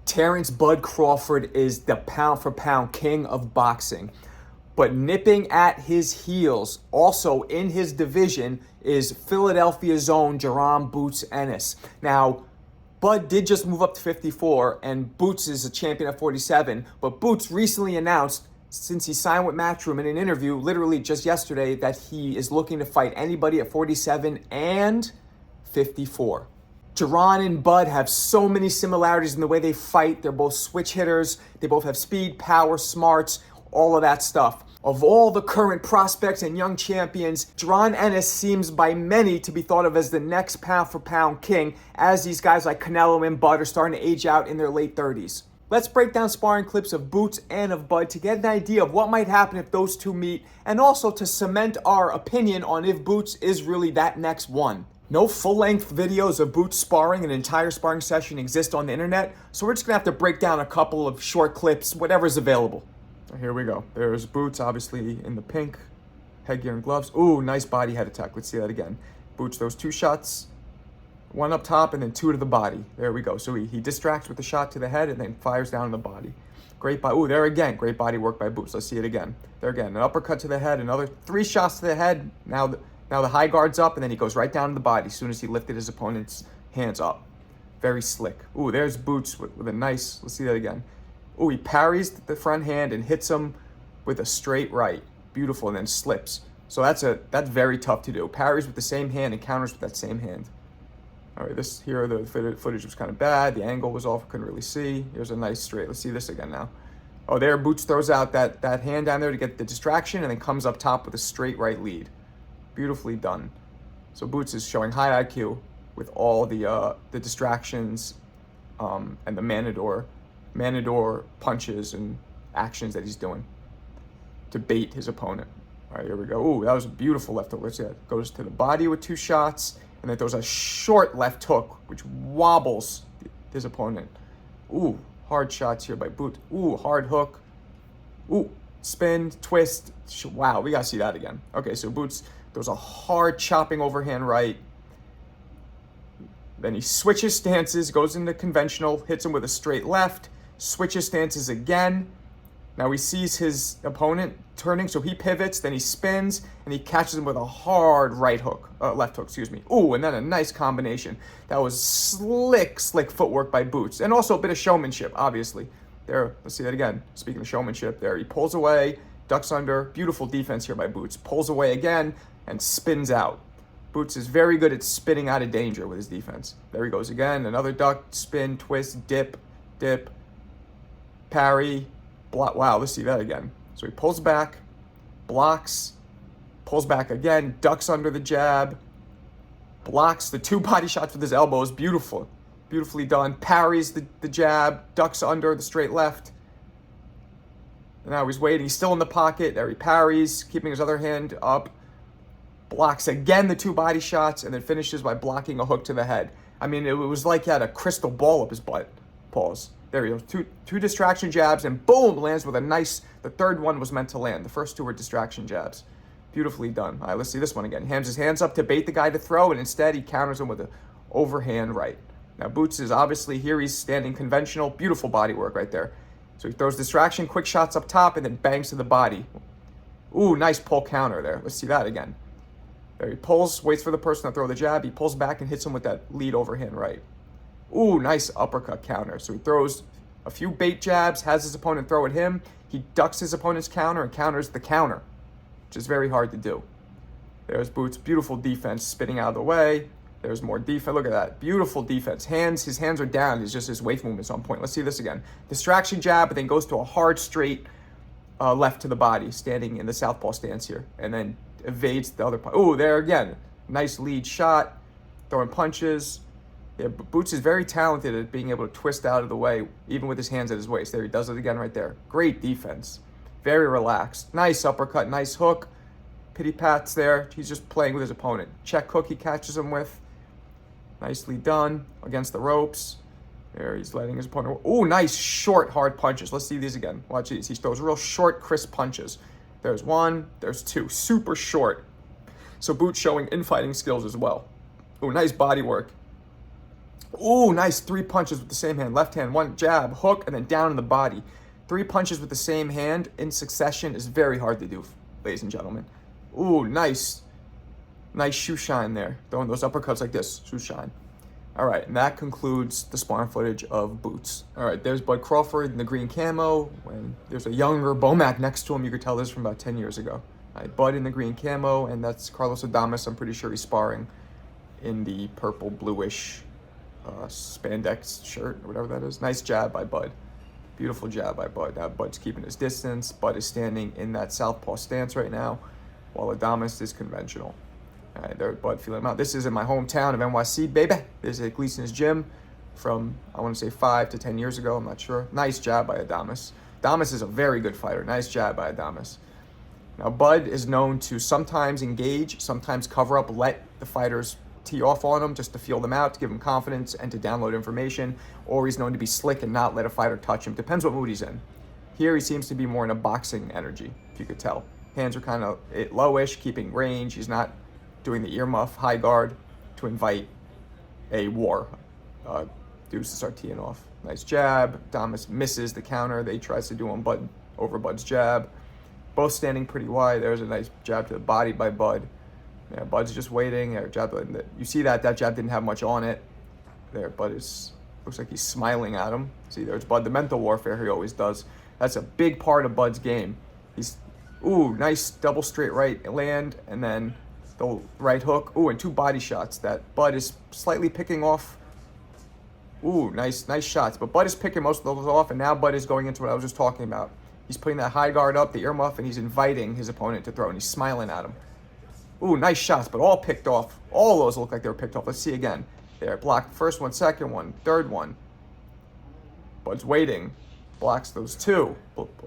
Terence Bud Crawford is the pound-for-pound king of boxing. But nipping at his heels, also in his division, is Philadelphia's own Jaron Ennis. Now, Bud did just move up to 54, and Boots is a champion at 47. But Boots recently announced, since he signed with Matchroom in an interview literally just yesterday, that he is looking to fight anybody at 47 and 54. Jaron and Bud have so many similarities in the way they fight. They're both switch hitters. They both have speed, power, smarts, all of that stuff. Of all the current prospects and young champions, Jaron Ennis seems by many to be thought of as the next pound-for-pound king, as these guys like Canelo and Bud are starting to age out in their late 30s. Let's break down sparring clips of Boots and of Bud to get an idea of what might happen if those two meet, and also to cement our opinion on if Boots is really that next one. No full-length videos of Boots sparring, an entire sparring session exist on the internet, so we're just gonna have to break down a couple of short clips, whatever's available. Here we go. There's Boots, obviously in the pink, headgear and gloves. Ooh, nice body head attack. Let's see that again. Boots those two shots, one up top and then two to the body. There we go. So he distracts with the shot to the head and then fires down in the body. Great body. Ooh, there again. Great body work by Boots. Let's see it again. There again. An uppercut to the head, another 3 shots to the head. Now the high guard's up and then he goes right down to the body as soon as he lifted his opponent's hands up. Very slick. Ooh, there's Boots with a nice, let's see that again. Ooh, he parries the front hand and hits him with a straight right. Beautiful, and then slips. So that's very tough to do. Parries with the same hand and counters with that same hand. All right, here the footage was kind of bad. The angle was off, couldn't really see. Here's a nice straight. Let's see this again now. Oh, there Boots throws out that hand down there to get the distraction and then comes up top with a straight right lead. Beautifully done. So Boots is showing high IQ with all the distractions and the Matador punches and actions that he's doing to bait his opponent. All right, here we go. Ooh, that was a beautiful left hook. Let's see that. Goes to the body with 2 shots, and then throws a short left hook, which wobbles his opponent. Ooh, hard shots here by Boots. Ooh, hard hook. Ooh, spin, twist. Wow, we gotta see that again. Okay, so Boots throws a hard chopping overhand right. Then he switches stances, goes into conventional, hits him with a straight left, switches stances again. Now he sees his opponent turning, so he pivots, then he spins, and he catches him with a hard left hook, Ooh, and then a nice combination. That was slick footwork by Boots, and also a bit of showmanship, obviously. There, let's see that again. Speaking of showmanship, there he pulls away, ducks under. Beautiful defense here by Boots. Pulls away again, and spins out. Boots is very good at spinning out of danger with his defense. There he goes again. Another duck, spin, twist, dip, parry, block. Wow, let's see that again. So he pulls back, blocks, pulls back again, ducks under the jab, blocks the 2 body shots with his elbows. Beautifully done. Parries the jab, ducks under the straight left. And now he's waiting. He's still in the pocket. There he parries, keeping his other hand up. Blocks again the 2 body shots, and then finishes by blocking a hook to the head. I mean, it was like he had a crystal ball up his butt. Pause. There he goes. Two distraction jabs, and boom, lands with a nice, the third one was meant to land. The first 2 were distraction jabs. Beautifully done. All right, let's see this one again. He hams his hands up to bait the guy to throw, and instead he counters him with an overhand right. Now, Boots is obviously here. He's standing conventional. Beautiful body work right there. So he throws distraction, quick shots up top, and then bangs to the body. Ooh, nice pull counter there. Let's see that again. There he pulls, waits for the person to throw the jab. He pulls back and hits him with that lead overhand right. Ooh, nice uppercut counter. So he throws a few bait jabs, has his opponent throw at him. He ducks his opponent's counter and counters the counter, which is very hard to do. There's Boots. Beautiful defense, spinning out of the way. There's more defense. Look at that. Beautiful defense. His hands are down. It's just his wave movement's on point. Let's see this again. Distraction jab, but then goes to a hard straight left to the body, standing in the southpaw stance here. And then evades the other punch. Oh, there again. Nice lead shot. Throwing punches. Yeah, Boots is very talented at being able to twist out of the way, even with his hands at his waist. There, he does it again right there. Great defense. Very relaxed. Nice uppercut, nice hook. Pity pats there. He's just playing with his opponent. Check hook he catches him with. Nicely done against the ropes. There, he's letting his opponent. Oh, nice short, hard punches. Let's see these again. Watch these. He throws real short, crisp punches. There's 1, there's 2. Super short. So Boots showing infighting skills as well. Oh, nice body work. Ooh, nice 3 punches with the same hand. Left hand, 1 jab, hook, and then down in the body. 3 punches with the same hand in succession is very hard to do, ladies and gentlemen. Ooh, nice. Nice shoe shine there. Throwing those uppercuts like this, shoe shine. All right, and that concludes the sparring footage of Boots. All right, there's Bud Crawford in the green camo. When there's a younger Bomac next to him, you could tell this from about 10 years ago. All right, Bud in the green camo, and that's Carlos Adames. I'm pretty sure he's sparring in the purple bluish spandex shirt or whatever that is. Nice jab by Bud. Beautiful jab by Bud. Now Bud's keeping his distance. Bud is standing in that southpaw stance right now, while Adames is conventional. All right, there's Bud feeling him out. This is in my hometown of NYC, baby. This is at Gleason's gym from, I want to say, 5 to 10 years ago. I'm not sure. Nice jab by Adames. Adames is a very good fighter. Nice jab by Adames. Now, Bud is known to sometimes engage, sometimes cover up, let the fighters tee off on him just to feel them out, to give him confidence and to download information. Or he's known to be slick and not let a fighter touch him. Depends what mood he's in. Here, he seems to be more in a boxing energy, if you could tell. Hands are kind of lowish, keeping range. He's not doing the earmuff, high guard to invite a war. Dudes to start teeing off. Nice jab. Adames misses the counter. They tries to do on Bud over Bud's jab. Both standing pretty wide. There's a nice jab to the body by Bud. Yeah, Bud's just waiting. Jab, you see that jab didn't have much on it. There, Bud looks like he's smiling at him. See, there's Bud, the mental warfare he always does. That's a big part of Bud's game. Ooh, nice double straight right land, and then the right hook. Ooh, and 2 body shots that Bud is slightly picking off. Ooh, nice shots. But Bud is picking most of those off, and now Bud is going into what I was just talking about. He's putting that high guard up, the earmuff, and he's inviting his opponent to throw, and he's smiling at him. Ooh, nice shots, but all picked off. All those look like they were picked off. Let's see again. There, blocked first one, second one, third one. Bud's waiting. Blocks those 2.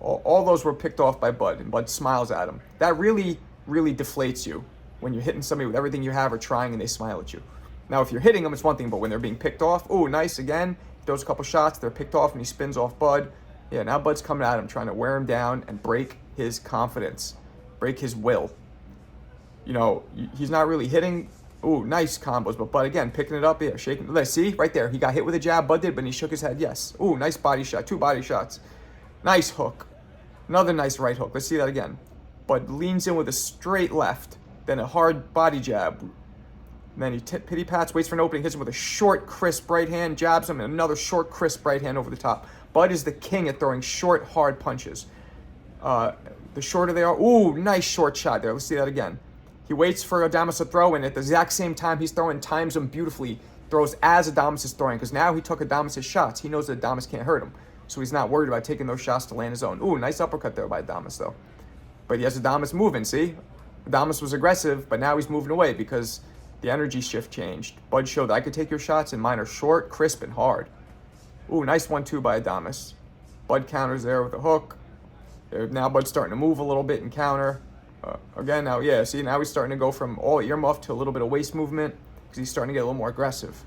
All those were picked off by Bud, and Bud smiles at him. That really, really deflates you when you're hitting somebody with everything you have or trying and they smile at you. Now, if you're hitting them, it's one thing, but when they're being picked off, ooh, nice again. Throws a couple shots, they're picked off, and he spins off Bud. Yeah, now Bud's coming at him, trying to wear him down and break his confidence, break his will. You know, he's not really hitting. Ooh, nice combos, but Bud, again, picking it up, yeah, shaking. Let's see, right there. He got hit with a jab, Bud did, but he shook his head, yes. Ooh, nice body shot, 2 body shots. Nice hook. Another nice right hook. Let's see that again. Bud leans in with a straight left, then a hard body jab. And then he pity pats, waits for an opening, hits him with a short, crisp right hand, jabs him, and another short, crisp right hand over the top. Bud is the king at throwing short, hard punches. The shorter they are, ooh, nice short shot there. Let's see that again. He waits for Adames to throw, and at the exact same time he's throwing, times him beautifully. Throws as Adames is throwing, because now he took Adames' shots. He knows that Adames can't hurt him, so he's not worried about taking those shots to land his own. Ooh, nice uppercut there by Adames, though. But he has Adames moving, see? Adames was aggressive, but now he's moving away because the energy shift changed. Bud showed that I could take your shots, and mine are short, crisp, and hard. Ooh, nice 1-2 by Adames. Bud counters there with a hook. Now Bud's starting to move a little bit and counter. Again, now, yeah, see, now he's starting to go from all earmuff to a little bit of waist movement because he's starting to get a little more aggressive.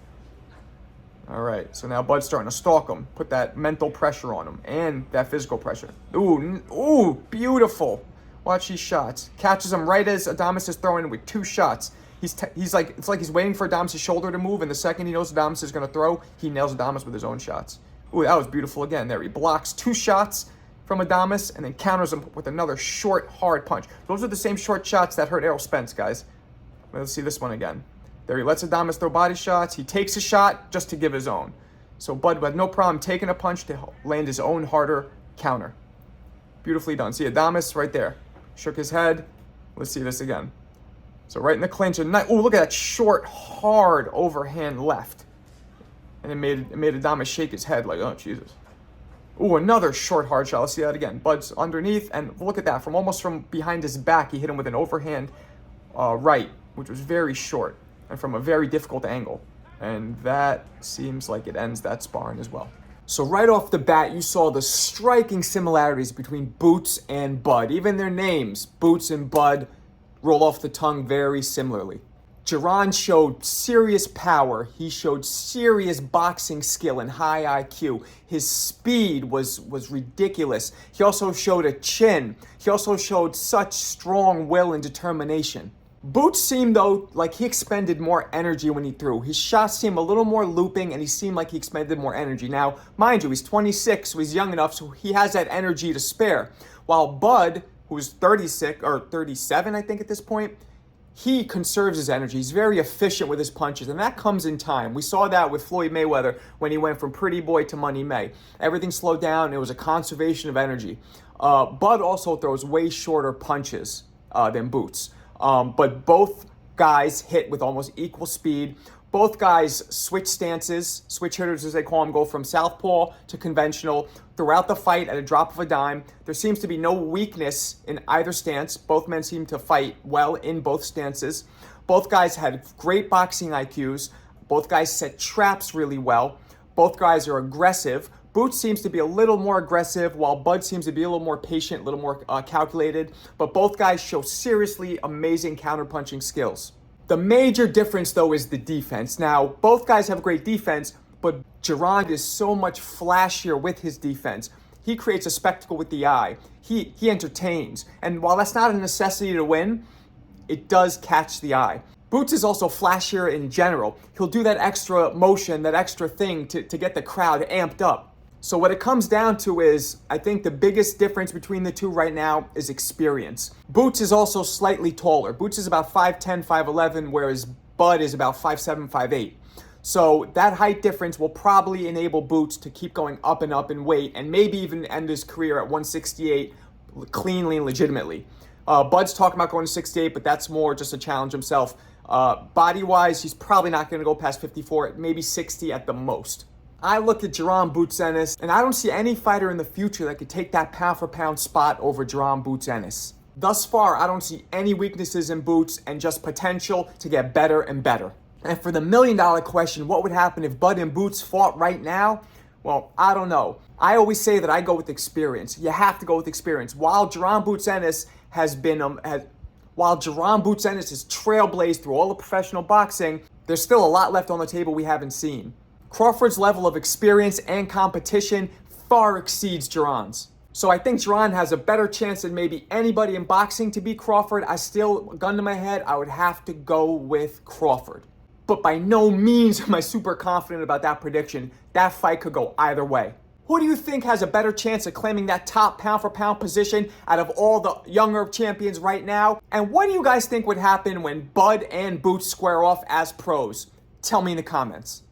All right, so now Bud's starting to stalk him, put that mental pressure on him and that physical pressure. Ooh, beautiful. Watch these shots. Catches him right as Adames is throwing with 2 shots. He's like, it's like he's waiting for Adames' shoulder to move, and the second he knows Adames is going to throw, he nails Adames with his own shots. Ooh, that was beautiful again there. He blocks 2 shots from Adames and then counters him with another short, hard punch. Those are the same short shots that hurt Errol Spence, guys. Let's see this one again. There, he lets Adames throw body shots. He takes a shot just to give his own. So Bud had no problem taking a punch to land his own harder counter. Beautifully done. See Adames right there. Shook his head. Let's see this again. So right in the clinch. And oh, look at that short, hard overhand left. And it made Adames shake his head like, oh, Jesus. Ooh, another short, hard shot. Let's see that again. Bud's underneath, and look at that. Almost from behind his back, he hit him with an overhand right, which was very short and from a very difficult angle. And that seems like it ends that sparring as well. So right off the bat, you saw the striking similarities between Boots and Bud. Even their names, Boots and Bud, roll off the tongue very similarly. Jaron showed serious power. He showed serious boxing skill and high IQ. His speed was ridiculous. He also showed a chin. He also showed such strong will and determination. Boots seemed, though, like he expended more energy when he threw. His shots seemed a little more looping, and he seemed like he expended more energy. Now, mind you, he's 26, so he's young enough, so he has that energy to spare. While Bud, who's 36 or 37, I think at this point, he conserves his energy. He's very efficient with his punches, and that comes in time. We saw that with Floyd Mayweather when he went from Pretty Boy to Money May. Everything slowed down. It was a conservation of energy. Bud also throws way shorter punches than Boots. But both guys hit with almost equal speed. Both guys switch stances, switch hitters as they call them, go from southpaw to conventional throughout the fight at a drop of a dime. There seems to be no weakness in either stance. Both men seem to fight well in both stances. Both guys had great boxing IQs. Both guys set traps really well. Both guys are aggressive. Boots seems to be a little more aggressive, while Bud seems to be a little more patient, a little more calculated. But both guys show seriously amazing counterpunching skills. The major difference, though, is the defense. Now, both guys have great defense, but Jaron is so much flashier with his defense. He creates a spectacle with the eye. He entertains. And while that's not a necessity to win, it does catch the eye. Boots is also flashier in general. He'll do that extra motion, that extra thing to get the crowd amped up. So what it comes down to is, I think the biggest difference between the two right now is experience. Boots is also slightly taller. Boots is about 5'10", 5'11", whereas Bud is about 5'7", 5'8". So that height difference will probably enable Boots to keep going up and up in weight and maybe even end his career at 168 cleanly and legitimately. Bud's talking about going to 68, but that's more just a challenge himself. Body-wise, he's probably not going to go past 54, maybe 60 at the most. I look at Jaron Boots Ennis, and I don't see any fighter in the future that could take that pound-for-pound spot over Jaron Boots Ennis. Thus far, I don't see any weaknesses in Boots and just potential to get better and better. And for the million-dollar question, what would happen if Bud and Boots fought right now? Well, I don't know. I always say that I go with experience. You have to go with experience. While Jaron Boots Ennis has trailblazed through all of professional boxing, there's still a lot left on the table we haven't seen. Crawford's level of experience and competition far exceeds Jaron's. So I think Jaron has a better chance than maybe anybody in boxing to beat Crawford. Gun to my head, I would have to go with Crawford. But by no means am I super confident about that prediction. That fight could go either way. Who do you think has a better chance of claiming that top pound-for-pound position out of all the younger champions right now? And what do you guys think would happen when Bud and Boots square off as pros? Tell me in the comments.